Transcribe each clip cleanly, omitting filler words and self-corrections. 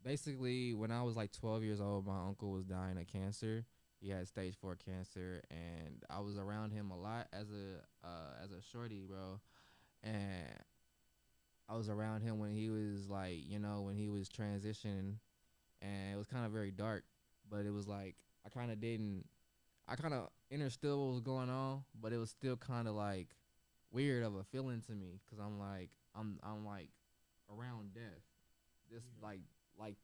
basically when I was like 12 years old, my uncle was dying of cancer. He had stage 4 cancer, and I was around him a lot as a shorty, bro. And I was around him when he was like, when he was transitioning, and it was kind of very dark. But it was like I kind of didn't, I kind of understood what was going on, but it was still kind of like weird of a feeling to me because I'm like around death, this like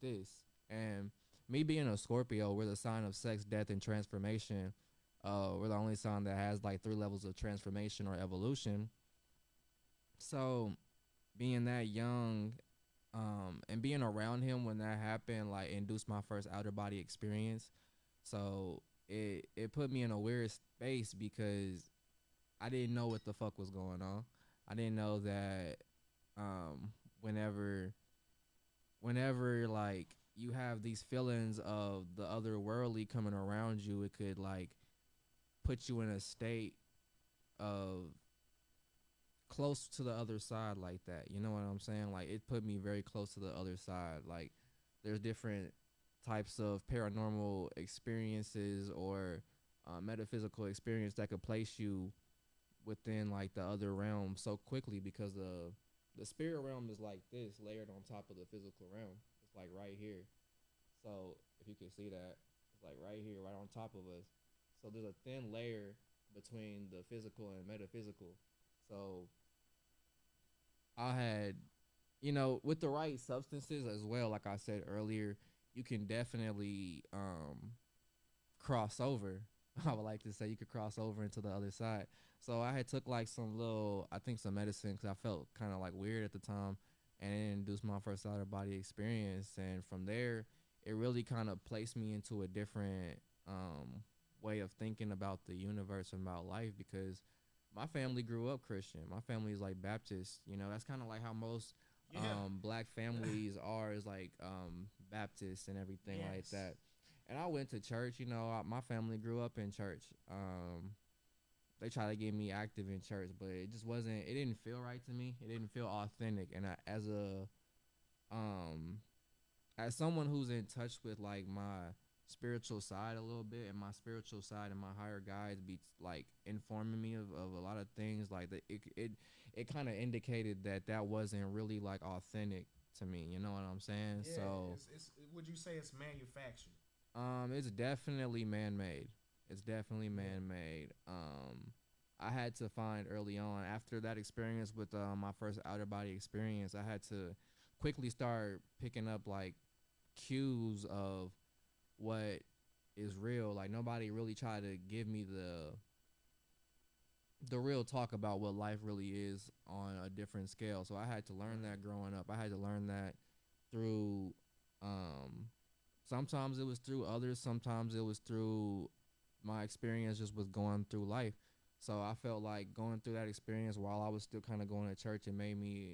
this, and me being a Scorpio, we're the sign of sex, death, and transformation. We're the only sign that has like 3 levels of transformation or evolution. So being that young, and being around him when that happened, like induced my first outer body experience. So it put me in a weird space because I didn't know what the fuck was going on. I didn't know that um whenever whenever like you have these feelings of the otherworldly coming around you, it could like put you in a state of close to the other side like that. You know what I'm saying? Like it put me very close to the other side. Like there's different types of paranormal experiences or metaphysical experience that could place you within like the other realm so quickly because the spirit realm is like this layered on top of the physical realm. It's like right here. So if you can see that, it's like right here, right on top of us. So there's a thin layer between the physical and metaphysical. So I had, with the right substances as well, like I said earlier, you can definitely cross over. I would like to say you could cross over into the other side. So I had took like some little, I think some medicine because I felt kind of like weird at the time, and it induced my first outer body experience. And from there, it really kind of placed me into a different way of thinking about the universe and about life because my family grew up Christian. My family is like Baptist. That's kind of like how most Yeah. black families are is like Baptist and everything like Yes. that. And I went to church. My family grew up in church. They tried to get me active in church, but it just wasn't. It didn't feel right to me. It didn't feel authentic. And um, as someone who's in touch with like my spiritual side a little bit, and my spiritual side and my higher guides be like informing me of a lot of things, like that it kind of indicated that that wasn't really like authentic to me. You know what I'm saying? Yeah. So It's. Would you say it's manufactured? it's definitely man made. It's definitely Yeah. man made. I had to find early on after that experience with my first outer body experience. I had to quickly start picking up like cues of what is real. Like nobody really tried to give me the real talk about what life really is on a different scale. So I had to learn Right. that growing up. I had to learn that through um sometimes it was through others, sometimes it was through my experience just with going through life. So I felt like going through that experience while I was still kind of going to church, it made me